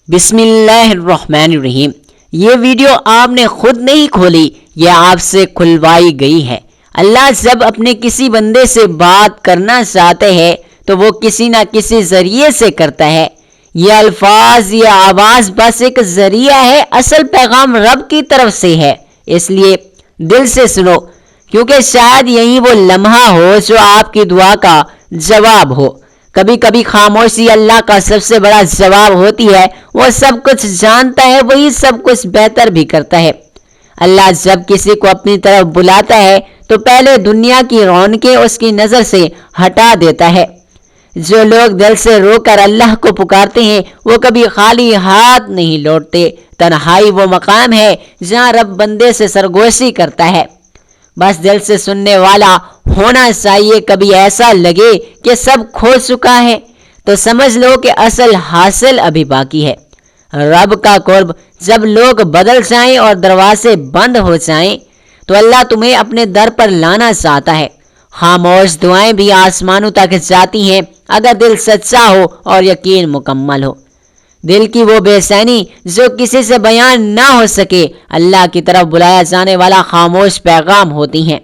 بسم اللہ الرحمن الرحیم۔ یہ ویڈیو آپ نے خود نہیں کھولی، یہ آپ سے کھلوائی گئی ہے۔ اللہ جب اپنے کسی بندے سے بات کرنا چاہتے ہیں تو وہ کسی نہ کسی ذریعے سے کرتا ہے۔ یہ الفاظ، یہ آواز بس ایک ذریعہ ہے، اصل پیغام رب کی طرف سے ہے۔ اس لیے دل سے سنو، کیونکہ شاید یہی وہ لمحہ ہو جو آپ کی دعا کا جواب ہو۔ کبھی کبھی خاموشی اللہ کا سب سے بڑا جواب ہوتی ہے۔ وہ سب کچھ جانتا ہے، وہی سب کچھ بہتر بھی کرتا ہے۔ اللہ جب کسی کو اپنی طرف بلاتا ہے تو پہلے دنیا کی رونقیں اس کی نظر سے ہٹا دیتا ہے۔ جو لوگ دل سے رو کر اللہ کو پکارتے ہیں وہ کبھی خالی ہاتھ نہیں لوٹتے۔ تنہائی وہ مقام ہے جہاں رب بندے سے سرگوشی کرتا ہے۔ بس دل سے سننے والا ہونا چاہیے۔ کبھی ایسا لگے کہ سب کھو چکا ہے تو سمجھ لو کہ اصل حاصل ابھی باقی ہے۔ رب کا قرب جب لوگ بدل جائیں اور دروازے بند ہو جائیں تو اللہ تمہیں اپنے در پر لانا چاہتا ہے۔ خاموش دعائیں بھی آسمانوں تک جاتی ہیں اگر دل سچا ہو اور یقین مکمل ہو۔ دل کی وہ بے چینی جو کسی سے بیان نہ ہو سکے، اللہ کی طرف بلایا جانے والا خاموش پیغام ہوتی ہیں۔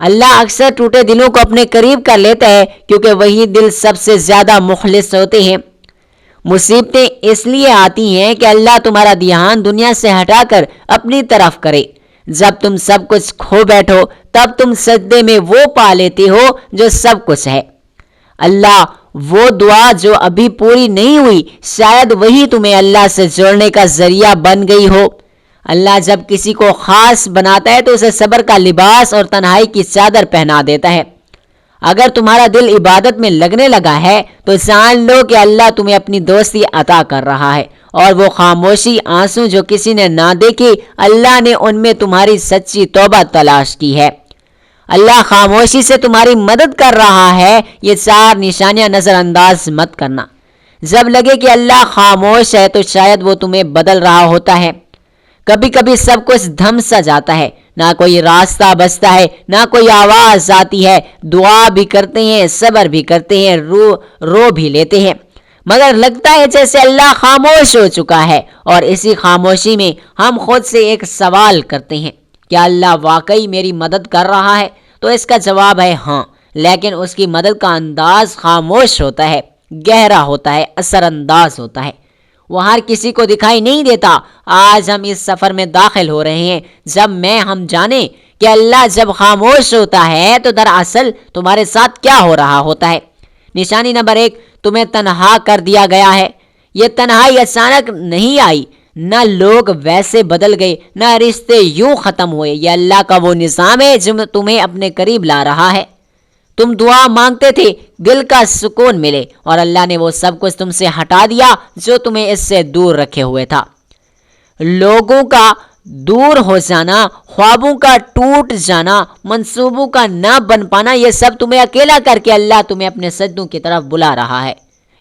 اللہ اکثر ٹوٹے دلوں کو اپنے قریب کر لیتا ہے کیونکہ وہی دل سب سے زیادہ مخلص ہوتے ہیں۔ مصیبتیں اس لیے آتی ہیں کہ اللہ تمہارا دھیان دنیا سے ہٹا کر اپنی طرف کرے۔ جب تم سب کچھ کھو بیٹھو تب تم سجدے میں وہ پا لیتے ہو جو سب کچھ ہے۔ اللہ وہ دعا جو ابھی پوری نہیں ہوئی، شاید وہی تمہیں اللہ سے جوڑنے کا ذریعہ بن گئی ہو۔ اللہ جب کسی کو خاص بناتا ہے تو اسے صبر کا لباس اور تنہائی کی چادر پہنا دیتا ہے۔ اگر تمہارا دل عبادت میں لگنے لگا ہے تو جان لو کہ اللہ تمہیں اپنی دوستی عطا کر رہا ہے، اور وہ خاموشی آنسو جو کسی نے نہ دیکھی، اللہ نے ان میں تمہاری سچی توبہ تلاش کی ہے۔ اللہ خاموشی سے تمہاری مدد کر رہا ہے۔ یہ 4 نشانیاں نظر انداز مت کرنا۔ جب لگے کہ اللہ خاموش ہے تو شاید وہ تمہیں بدل رہا ہوتا ہے۔ کبھی کبھی سب کچھ دھم سا جاتا ہے، نہ کوئی راستہ بچتا ہے، نہ کوئی آواز آتی ہے۔ دعا بھی کرتے ہیں، صبر بھی کرتے ہیں، رو بھی لیتے ہیں، مگر لگتا ہے جیسے اللہ خاموش ہو چکا ہے۔ اور اسی خاموشی میں ہم خود سے ایک سوال کرتے ہیں، کیا اللہ واقعی میری مدد کر رہا ہے؟ تو اس کا جواب ہے ہاں، لیکن اس کی مدد کا انداز خاموش ہوتا ہے، گہرا ہوتا ہے، اثر انداز ہوتا ہے۔ وہ ہر کسی کو دکھائی نہیں دیتا۔ آج ہم اس سفر میں داخل ہو رہے ہیں جب ہم جانیں کہ اللہ جب خاموش ہوتا ہے تو دراصل تمہارے ساتھ کیا ہو رہا ہوتا ہے۔ نشانی نمبر 1، تمہیں تنہا کر دیا گیا ہے۔ یہ تنہائی اچانک نہیں آئی، نہ لوگ ویسے بدل گئے، نہ رشتے یوں ختم ہوئے۔ یہ اللہ کا وہ نظام ہے جو تمہیں اپنے قریب لا رہا ہے۔ تم دعا مانگتے تھے دل کا سکون ملے، اور اللہ نے وہ سب کچھ تم سے ہٹا دیا جو تمہیں اس سے دور رکھے ہوئے تھا۔ لوگوں کا دور ہو جانا، خوابوں کا ٹوٹ جانا، منصوبوں کا نہ بن پانا، یہ سب تمہیں اکیلا کر کے اللہ تمہیں اپنے سجدوں کی طرف بلا رہا ہے۔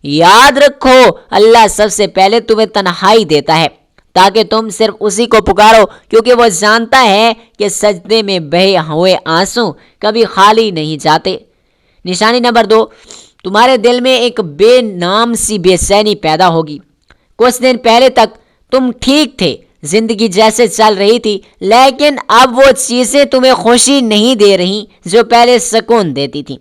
یاد رکھو، اللہ سب سے پہلے تمہیں تنہائی دیتا ہے تاکہ تم صرف اسی کو پکارو، کیونکہ وہ جانتا ہے کہ سجدے میں بہے ہوئے آنسو کبھی خالی نہیں جاتے۔ نشانی نمبر 2، تمہارے دل میں ایک بے نام سی بے چینی پیدا ہوگی۔ کچھ دن پہلے تک تم ٹھیک تھے، زندگی جیسے چل رہی تھی، لیکن اب وہ چیزیں تمہیں خوشی نہیں دے رہی جو پہلے سکون دیتی تھی۔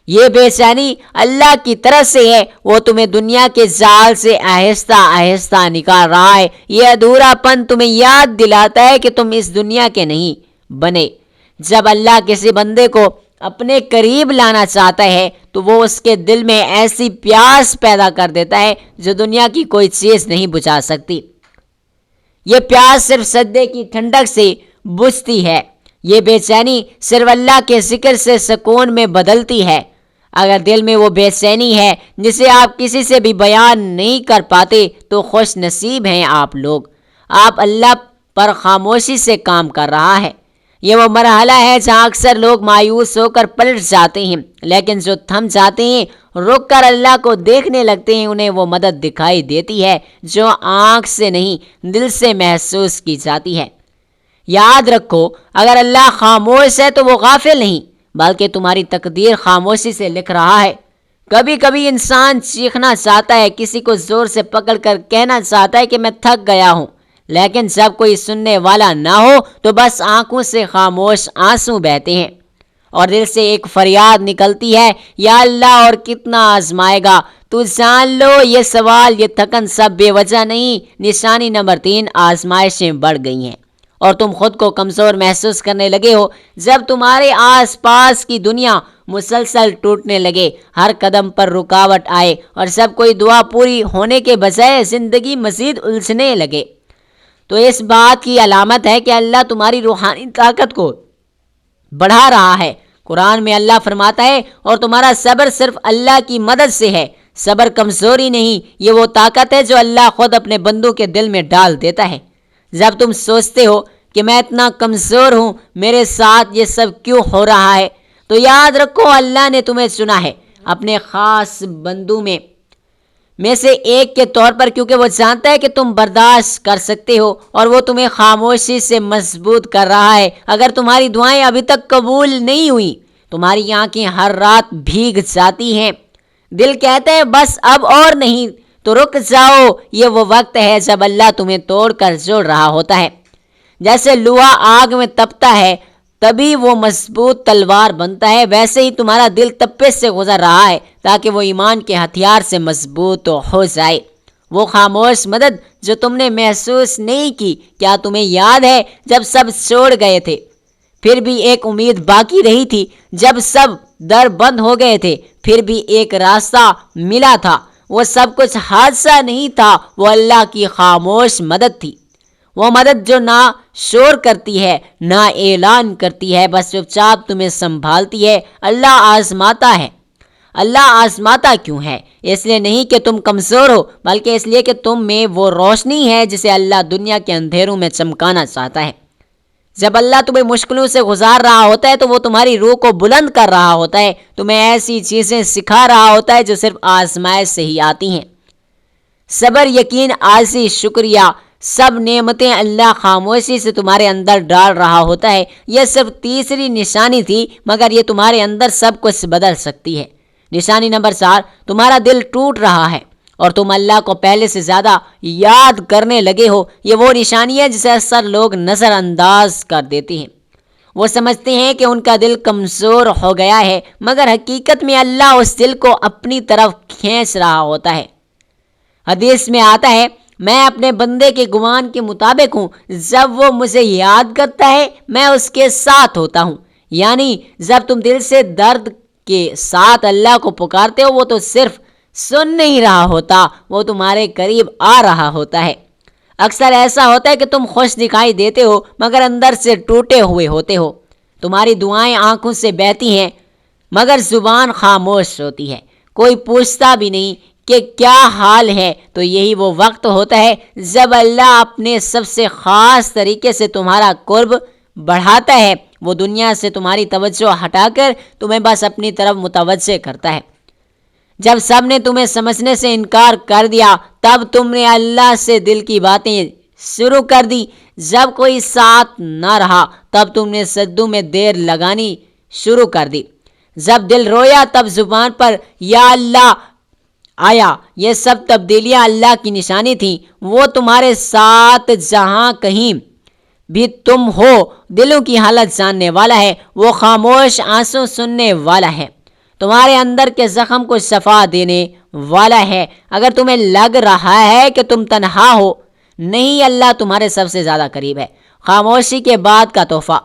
یہ بے چینی اللہ کی طرف سے ہے، وہ تمہیں دنیا کے جال سے آہستہ آہستہ نکال رہا ہے۔ یہ ادھورا پن تمہیں یاد دلاتا ہے کہ تم اس دنیا کے نہیں بنے۔ جب اللہ کسی بندے کو اپنے قریب لانا چاہتا ہے تو وہ اس کے دل میں ایسی پیاس پیدا کر دیتا ہے جو دنیا کی کوئی چیز نہیں بجھا سکتی۔ یہ پیاس صرف سجدے کی ٹھنڈک سے بجھتی ہے۔ یہ بے چینی صرف اللہ کے ذکر سے سکون میں بدلتی ہے۔ اگر دل میں وہ بے چینی ہے جسے آپ کسی سے بھی بیان نہیں کر پاتے تو خوش نصیب ہیں آپ لوگ۔ آپ اللہ پر خاموشی سے کام کر رہا ہے۔ یہ وہ مرحلہ ہے جہاں اکثر لوگ مایوس ہو کر پلٹ جاتے ہیں، لیکن جو تھم جاتے ہیں، رک کر اللہ کو دیکھنے لگتے ہیں، انہیں وہ مدد دکھائی دیتی ہے جو آنکھ سے نہیں دل سے محسوس کی جاتی ہے۔ یاد رکھو، اگر اللہ خاموش ہے تو وہ غافل نہیں، بلکہ تمہاری تقدیر خاموشی سے لکھ رہا ہے۔ کبھی کبھی انسان چیخنا چاہتا ہے، کسی کو زور سے پکڑ کر کہنا چاہتا ہے کہ میں تھک گیا ہوں، لیکن جب کوئی سننے والا نہ ہو تو بس آنکھوں سے خاموش آنسو بہتے ہیں اور دل سے ایک فریاد نکلتی ہے، یا اللہ اور کتنا آزمائے گا، تو جان لو یہ سوال، یہ تھکن سب بے وجہ نہیں۔ نشانی نمبر 3، آزمائشیں بڑھ گئی ہیں اور تم خود کو کمزور محسوس کرنے لگے ہو۔ جب تمہارے آس پاس کی دنیا مسلسل ٹوٹنے لگے، ہر قدم پر رکاوٹ آئے اور سب کوئی دعا پوری ہونے کے بجائے زندگی مزید الجھنے لگے، تو اس بات کی علامت ہے کہ اللہ تمہاری روحانی طاقت کو بڑھا رہا ہے۔ قرآن میں اللہ فرماتا ہے، اور تمہارا صبر صرف اللہ کی مدد سے ہے۔ صبر کمزوری نہیں، یہ وہ طاقت ہے جو اللہ خود اپنے بندوں کے دل میں ڈال دیتا ہے۔ جب تم سوچتے ہو کہ میں اتنا کمزور ہوں، میرے ساتھ یہ سب کیوں ہو رہا ہے، تو یاد رکھو اللہ نے تمہیں چنا ہے اپنے خاص بندوں میں سے ایک کے طور پر، کیونکہ وہ جانتا ہے کہ تم برداشت کر سکتے ہو اور وہ تمہیں خاموشی سے مضبوط کر رہا ہے۔ اگر تمہاری دعائیں ابھی تک قبول نہیں ہوئی، تمہاری آنکھیں ہر رات بھیگ جاتی ہیں، دل کہتا ہے بس اب اور نہیں، تو رک جاؤ، یہ وہ وقت ہے جب اللہ تمہیں توڑ کر جوڑ رہا ہوتا ہے۔ جیسے لوہا آگ میں تپتا ہے تبھی وہ مضبوط تلوار بنتا ہے، ویسے ہی تمہارا دل تپے سے گزر رہا ہے تاکہ وہ ایمان کے ہتھیار سے مضبوط ہو جائے۔ وہ خاموش مدد جو تم نے محسوس نہیں کی، کیا تمہیں یاد ہے جب سب چھوڑ گئے تھے پھر بھی ایک امید باقی رہی تھی؟ جب سب در بند ہو گئے تھے پھر بھی ایک راستہ ملا تھا۔ وہ سب کچھ حادثہ نہیں تھا، وہ اللہ کی خاموش مدد تھی، وہ مدد جو نہ شور کرتی ہے نہ اعلان کرتی ہے، بس چپ چاپ تمہیں سنبھالتی ہے۔ اللہ آزماتا کیوں ہے؟ اس لیے نہیں کہ تم کمزور ہو، بلکہ اس لیے کہ تم میں وہ روشنی ہے جسے اللہ دنیا کے اندھیروں میں چمکانا چاہتا ہے۔ جب اللہ تمہیں مشکلوں سے گزار رہا ہوتا ہے تو وہ تمہاری روح کو بلند کر رہا ہوتا ہے، تمہیں ایسی چیزیں سکھا رہا ہوتا ہے جو صرف آزمائش سے ہی آتی ہیں۔ صبر، یقین، عاجزی، شکریہ، سب نعمتیں اللہ خاموشی سے تمہارے اندر ڈال رہا ہوتا ہے۔ یہ صرف تیسری نشانی تھی، مگر یہ تمہارے اندر سب کچھ بدل سکتی ہے۔ نشانی نمبر 4، تمہارا دل ٹوٹ رہا ہے اور تم اللہ کو پہلے سے زیادہ یاد کرنے لگے ہو۔ یہ وہ نشانی ہے جسے اکثر لوگ نظر انداز کر دیتے ہیں۔ وہ سمجھتے ہیں کہ ان کا دل کمزور ہو گیا ہے، مگر حقیقت میں اللہ اس دل کو اپنی طرف کھینچ رہا ہوتا ہے۔ حدیث میں آتا ہے، میں اپنے بندے کے گمان کے مطابق ہوں، جب وہ مجھے یاد کرتا ہے میں اس کے ساتھ ہوتا ہوں۔ یعنی جب تم دل سے درد کے ساتھ اللہ کو پکارتے ہو، وہ تو صرف سن نہیں رہا ہوتا، وہ تمہارے قریب آ رہا ہوتا ہے۔ اکثر ایسا ہوتا ہے کہ تم خوش دکھائی دیتے ہو مگر اندر سے ٹوٹے ہوئے ہوتے ہو۔ تمہاری دعائیں آنکھوں سے بہتی ہیں مگر زبان خاموش ہوتی ہے، کوئی پوچھتا بھی نہیں کہ کیا حال ہے۔ تو یہی وہ وقت ہوتا ہے جب اللہ اپنے سب سے خاص طریقے سے تمہارا قرب بڑھاتا ہے۔ وہ دنیا سے تمہاری توجہ ہٹا کر تمہیں بس اپنی طرف متوجہ کرتا ہے۔ جب سب نے تمہیں سمجھنے سے انکار کر دیا، تب تم نے اللہ سے دل کی باتیں شروع کر دی۔ جب کوئی ساتھ نہ رہا تب تم نے سجدوں میں دیر لگانی شروع کر دی۔ جب دل رویا تب زبان پر یا اللہ آیا۔ یہ سب تبدیلیاں اللہ کی نشانی تھیں۔ وہ تمہارے ساتھ جہاں کہیں بھی تم ہو دلوں کی حالت جاننے والا ہے، وہ خاموش آنسو سننے والا ہے، تمہارے اندر کے زخم کو شفا دینے والا ہے۔ اگر تمہیں لگ رہا ہے کہ تم تنہا ہو، نہیں، اللہ تمہارے سب سے زیادہ قریب ہے۔ خاموشی کے بعد کا تحفہ،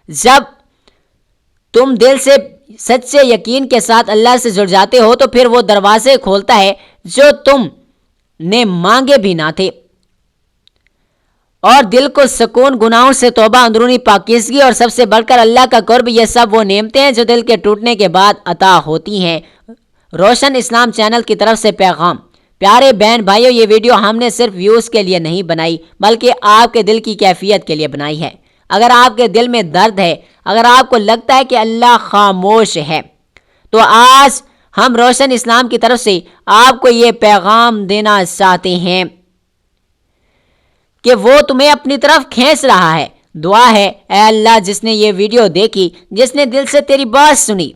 جب تم دل سے سچے یقین کے ساتھ اللہ سے جڑ جاتے ہو تو پھر وہ دروازے کھولتا ہے جو تم نے مانگے بھی نہ تھے، اور دل کو سکون، گناہوں سے توبہ، اندرونی پاکیزگی اور سب سے بڑھ کر اللہ کا قرب، یہ سب وہ نعمتیں ہیں جو دل کے ٹوٹنے کے بعد عطا ہوتی ہیں۔ روشن اسلام چینل کی طرف سے پیغام۔ پیارے بہن بھائیو، یہ ویڈیو ہم نے صرف ویوز کے لیے نہیں بنائی بلکہ آپ کے دل کی کیفیت کے لیے بنائی ہے۔ اگر آپ کے دل میں درد ہے، اگر آپ کو لگتا ہے کہ اللہ خاموش ہے، تو آج ہم روشن اسلام کی طرف سے آپ کو یہ پیغام دینا چاہتے ہیں کہ وہ تمہیں اپنی طرف کھینچ رہا ہے۔ دعا ہے، اے اللہ، جس نے یہ ویڈیو دیکھی، جس نے دل سے تیری بات سنی،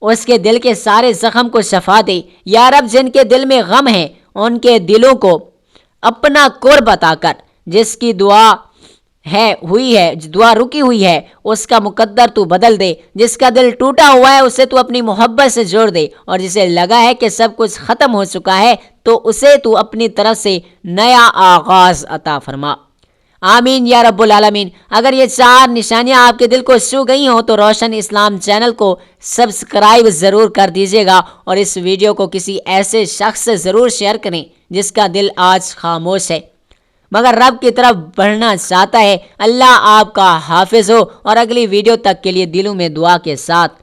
اس کے دل کے سارے زخم کو شفا دے۔ یا رب جن کے دل میں غم ہے ان کے دلوں کو اپنا قرب عطا کر، جس کی دعا رکی ہوئی ہے اس کا مقدر تو بدل دے، جس کا دل ٹوٹا ہوا ہے اسے تو اپنی محبت سے جوڑ دے، اور جسے لگا ہے کہ سب کچھ ختم ہو چکا ہے تو اسے تو اپنی طرف سے نیا آغاز عطا فرما۔ آمین یا رب العالمین۔ اگر یہ 4 نشانیاں آپ کے دل کو چھو گئی ہوں تو روشن اسلام چینل کو سبسکرائب ضرور کر دیجیے گا، اور اس ویڈیو کو کسی ایسے شخص سے ضرور شیئر کریں جس کا دل آج خاموش ہے مگر رب کی طرف بڑھنا چاہتا ہے۔ اللہ آپ کا حافظ ہو، اور اگلی ویڈیو تک کے لیے دلوں میں دعا کے ساتھ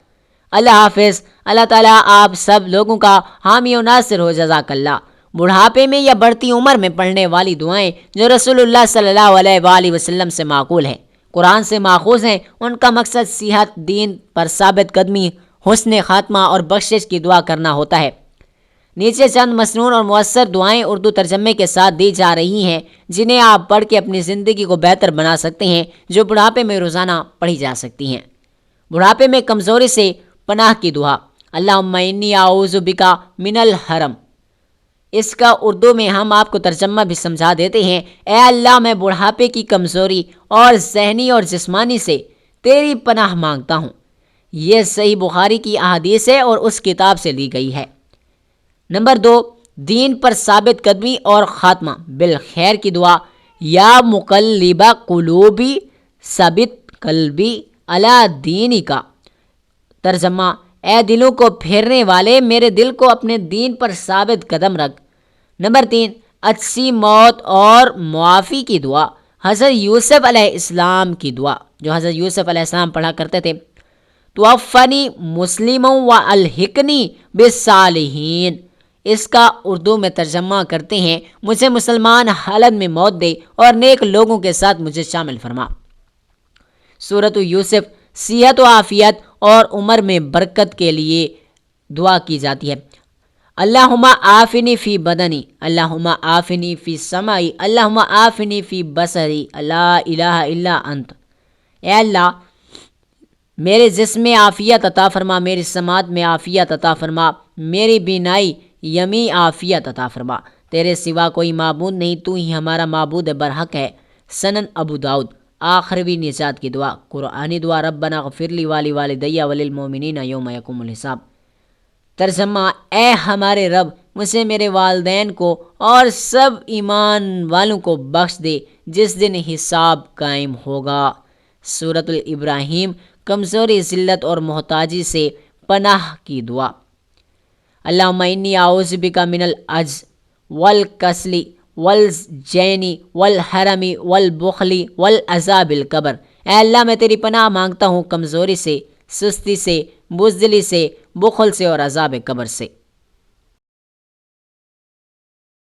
اللہ حافظ۔ اللہ تعالیٰ آپ سب لوگوں کا حامی و ناصر ہو۔ جزاک اللہ۔ بڑھاپے میں یا بڑھتی عمر میں پڑھنے والی دعائیں جو رسول اللہ صلی اللہ علیہ وآلہ وسلم سے معقول ہیں، قرآن سے ماخوذ ہیں، ان کا مقصد صحت، دین پر ثابت قدمی، حسن خاتمہ اور بخشش کی دعا کرنا ہوتا ہے۔ نیچے چند مسنون اور مؤثر دعائیں اردو ترجمے کے ساتھ دی جا رہی ہیں جنہیں آپ پڑھ کے اپنی زندگی کو بہتر بنا سکتے ہیں، جو بڑھاپے میں روزانہ پڑھی جا سکتی ہیں۔ بڑھاپے میں کمزوری سے پناہ کی دعا۔ اللہم انی اعوذ بکا من الحرم۔ اس کا اردو میں ہم آپ کو ترجمہ بھی سمجھا دیتے ہیں۔ اے اللہ، میں بڑھاپے کی کمزوری اور ذہنی اور جسمانی سے تیری پناہ مانگتا ہوں۔ یہ صحیح بخاری کی احادیث ہے اور اس کتاب سے لی گئی ہے۔ نمبر 2، دین پر ثابت قدمی اور خاتمہ بالخیر کی دعا۔ یا مقلب قلوبی ثبت قلبی علی دینک۔ ترجمہ، اے دلوں کو پھیرنے والے، میرے دل کو اپنے دین پر ثابت قدم رکھ۔ نمبر 3، اچھی موت اور معافی کی دعا۔ حضرت یوسف علیہ السلام کی دعا جو حضرت یوسف علیہ السلام پڑھا کرتے تھے، توفنی مسلما والحقنی بالصالحین۔ اس کا اردو میں ترجمہ کرتے ہیں، مجھے مسلمان حالت میں موت دے اور نیک لوگوں کے ساتھ مجھے شامل فرما۔ سورۃ یوسف صحت و عافیت اور عمر میں برکت کے لیے دعا کی جاتی ہے۔ اللہم عافنی فی بدنی، اللہم عافنی فی سمعی، اللہم عافنی فی بصری، لا الہ الا انت۔ اے اللہ، میرے جسم میں عافیت عطا فرما، میری سماعت میں عافیت عطا فرما، میری بینائی یمی عافیت عطا فرما۔ تیرے سوا کوئی معبود نہیں، تو ہی ہمارا معبود برحق ہے۔ سنن ابو داؤد۔ آخروی نجات کی دعا، قرآنی دعا، ربنا اغفر لی والی والدی وللمؤمنین یوم یقوم الحساب۔ ترجمہ، اے ہمارے رب، مجھے، میرے والدین کو اور سب ایمان والوں کو بخش دے جس دن حساب قائم ہوگا۔ سورۃ الابراہیم۔ کمزوری، ذلت اور محتاجی سے پناہ کی دعا۔ اللہم انی اعوذ بک من العجز والکسل والجین والحرم والبخل والعذاب القبر۔ اے اللہ، میں تیری پناہ مانگتا ہوں کمزوری سے، سستی سے، بزدلی سے، بخل سے اور عذاب قبر سے۔